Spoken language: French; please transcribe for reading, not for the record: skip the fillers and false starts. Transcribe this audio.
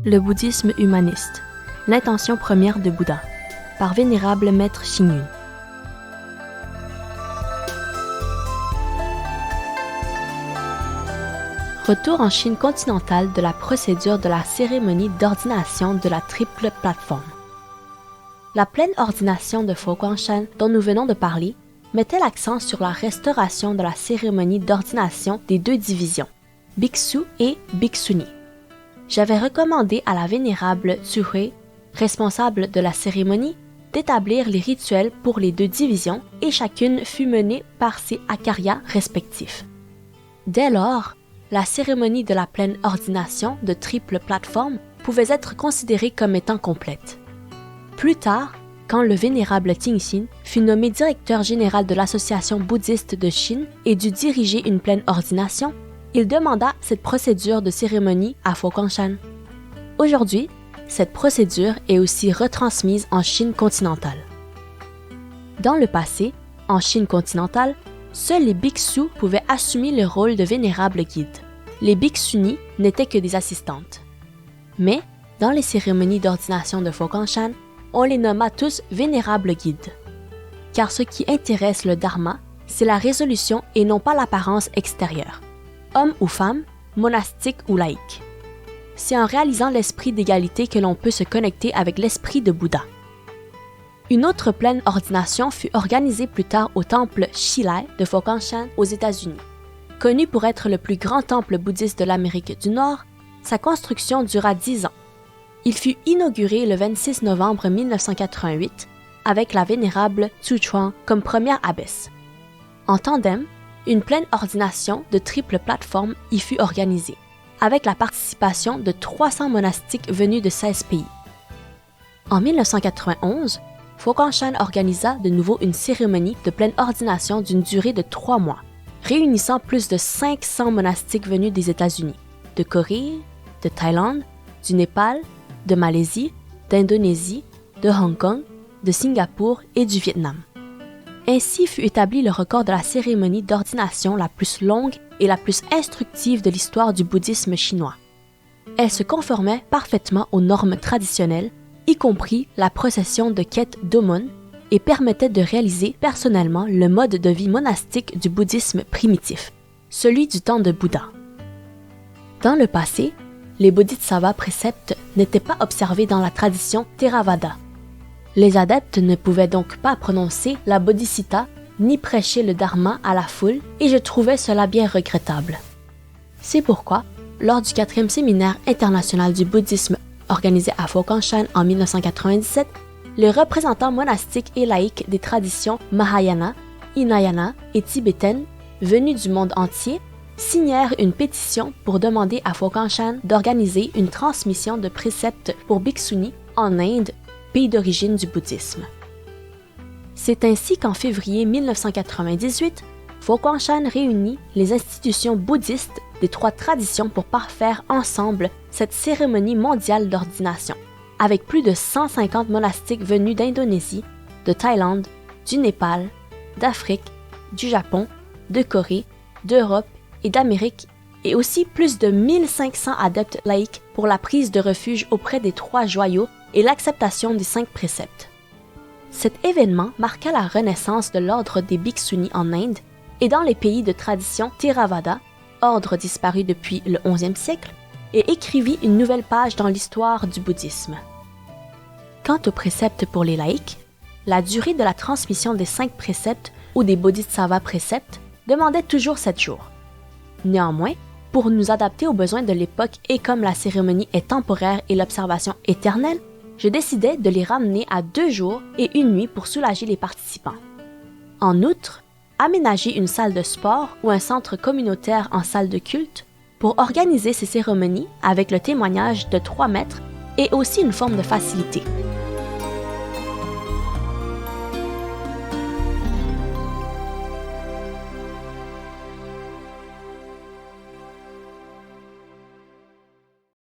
Le bouddhisme humaniste, l'intention première de Bouddha, par Vénérable Maître Xing Yun. Retour en Chine continentale de la procédure de la cérémonie d'ordination de la triple plateforme. La pleine ordination de Fo-Guang-Shan dont nous venons de parler mettait l'accent sur la restauration de la cérémonie d'ordination des deux divisions, Bhikshu et Bhikshuni. J'avais recommandé à la vénérable Tsuhui, responsable de la cérémonie, d'établir les rituels pour les deux divisions et chacune fut menée par ses acarias respectifs. Dès lors, la cérémonie de la pleine ordination de triple plateforme pouvait être considérée comme étant complète. Plus tard, quand le vénérable Tingxin fut nommé directeur général de l'Association bouddhiste de Chine et dut diriger une pleine ordination, il demanda cette procédure de cérémonie à Fo-Guang-Shan. Aujourd'hui, cette procédure est aussi retransmise en Chine continentale. Dans le passé, en Chine continentale, seuls les bhikshus pouvaient assumer le rôle de vénérables guides. Les bhikshuni n'étaient que des assistantes. Mais, dans les cérémonies d'ordination de Fo-Guang-Shan, on les nomma tous vénérables guides. Car ce qui intéresse le dharma, c'est la résolution et non pas l'apparence extérieure. Homme ou femme, monastique ou laïque. C'est en réalisant l'esprit d'égalité que l'on peut se connecter avec l'esprit de Bouddha. Une autre pleine ordination fut organisée plus tard au temple Shilai de Fo-Guang-Shan aux États-Unis. Connu pour être le plus grand temple bouddhiste de l'Amérique du Nord, sa construction dura 10 ans. Il fut inauguré le 26 novembre 1988 avec la vénérable Tzu Chuan comme première abbesse. En tandem, une pleine ordination de triple plateforme y fut organisée, avec la participation de 300 monastiques venus de 16 pays. En 1991, Fo-Guang-Shan organisa de nouveau une cérémonie de pleine ordination d'une durée de 3 mois, réunissant plus de 500 monastiques venus des États-Unis, de Corée, de Thaïlande, du Népal, de Malaisie, d'Indonésie, de Hong Kong, de Singapour et du Vietnam. Ainsi fut établi le record de la cérémonie d'ordination la plus longue et la plus instructive de l'histoire du bouddhisme chinois. Elle se conformait parfaitement aux normes traditionnelles, y compris la procession de quête d'aumône, et permettait de réaliser personnellement le mode de vie monastique du bouddhisme primitif, celui du temps de Bouddha. Dans le passé, les bodhisattvas préceptes n'étaient pas observés dans la tradition Theravada. Les adeptes ne pouvaient donc pas prononcer la bodhisattva ni prêcher le dharma à la foule et je trouvais cela bien regrettable. C'est pourquoi, lors du 4e séminaire international du bouddhisme organisé à Fo-Guang-Shan en 1997, les représentants monastiques et laïcs des traditions Mahayana, Hinayana et tibétaines venus du monde entier signèrent une pétition pour demander à Fo-Guang-Shan d'organiser une transmission de préceptes pour Bhikshuni en Inde, pays d'origine du bouddhisme. C'est ainsi qu'en février 1998, Fo-Guang-Shan réunit les institutions bouddhistes des 3 traditions pour parfaire ensemble cette cérémonie mondiale d'ordination, avec plus de 150 monastiques venus d'Indonésie, de Thaïlande, du Népal, d'Afrique, du Japon, de Corée, d'Europe et d'Amérique, et aussi plus de 1500 adeptes laïcs pour la prise de refuge auprès des 3 joyaux et l'acceptation des 5 préceptes. Cet événement marqua la renaissance de l'ordre des Bhikshuni en Inde et dans les pays de tradition Theravada, ordre disparu depuis le XIe siècle, et écrivit une nouvelle page dans l'histoire du bouddhisme. Quant aux préceptes pour les laïcs, la durée de la transmission des 5 préceptes ou des bodhisattva préceptes demandait toujours 7 jours. Néanmoins, pour nous adapter aux besoins de l'époque et comme la cérémonie est temporaire et l'observation éternelle, je décidai de les ramener à 2 jours et 1 nuit pour soulager les participants. En outre, aménager une salle de sport ou un centre communautaire en salle de culte pour organiser ces cérémonies avec le témoignage de 3 maîtres est aussi une forme de facilité.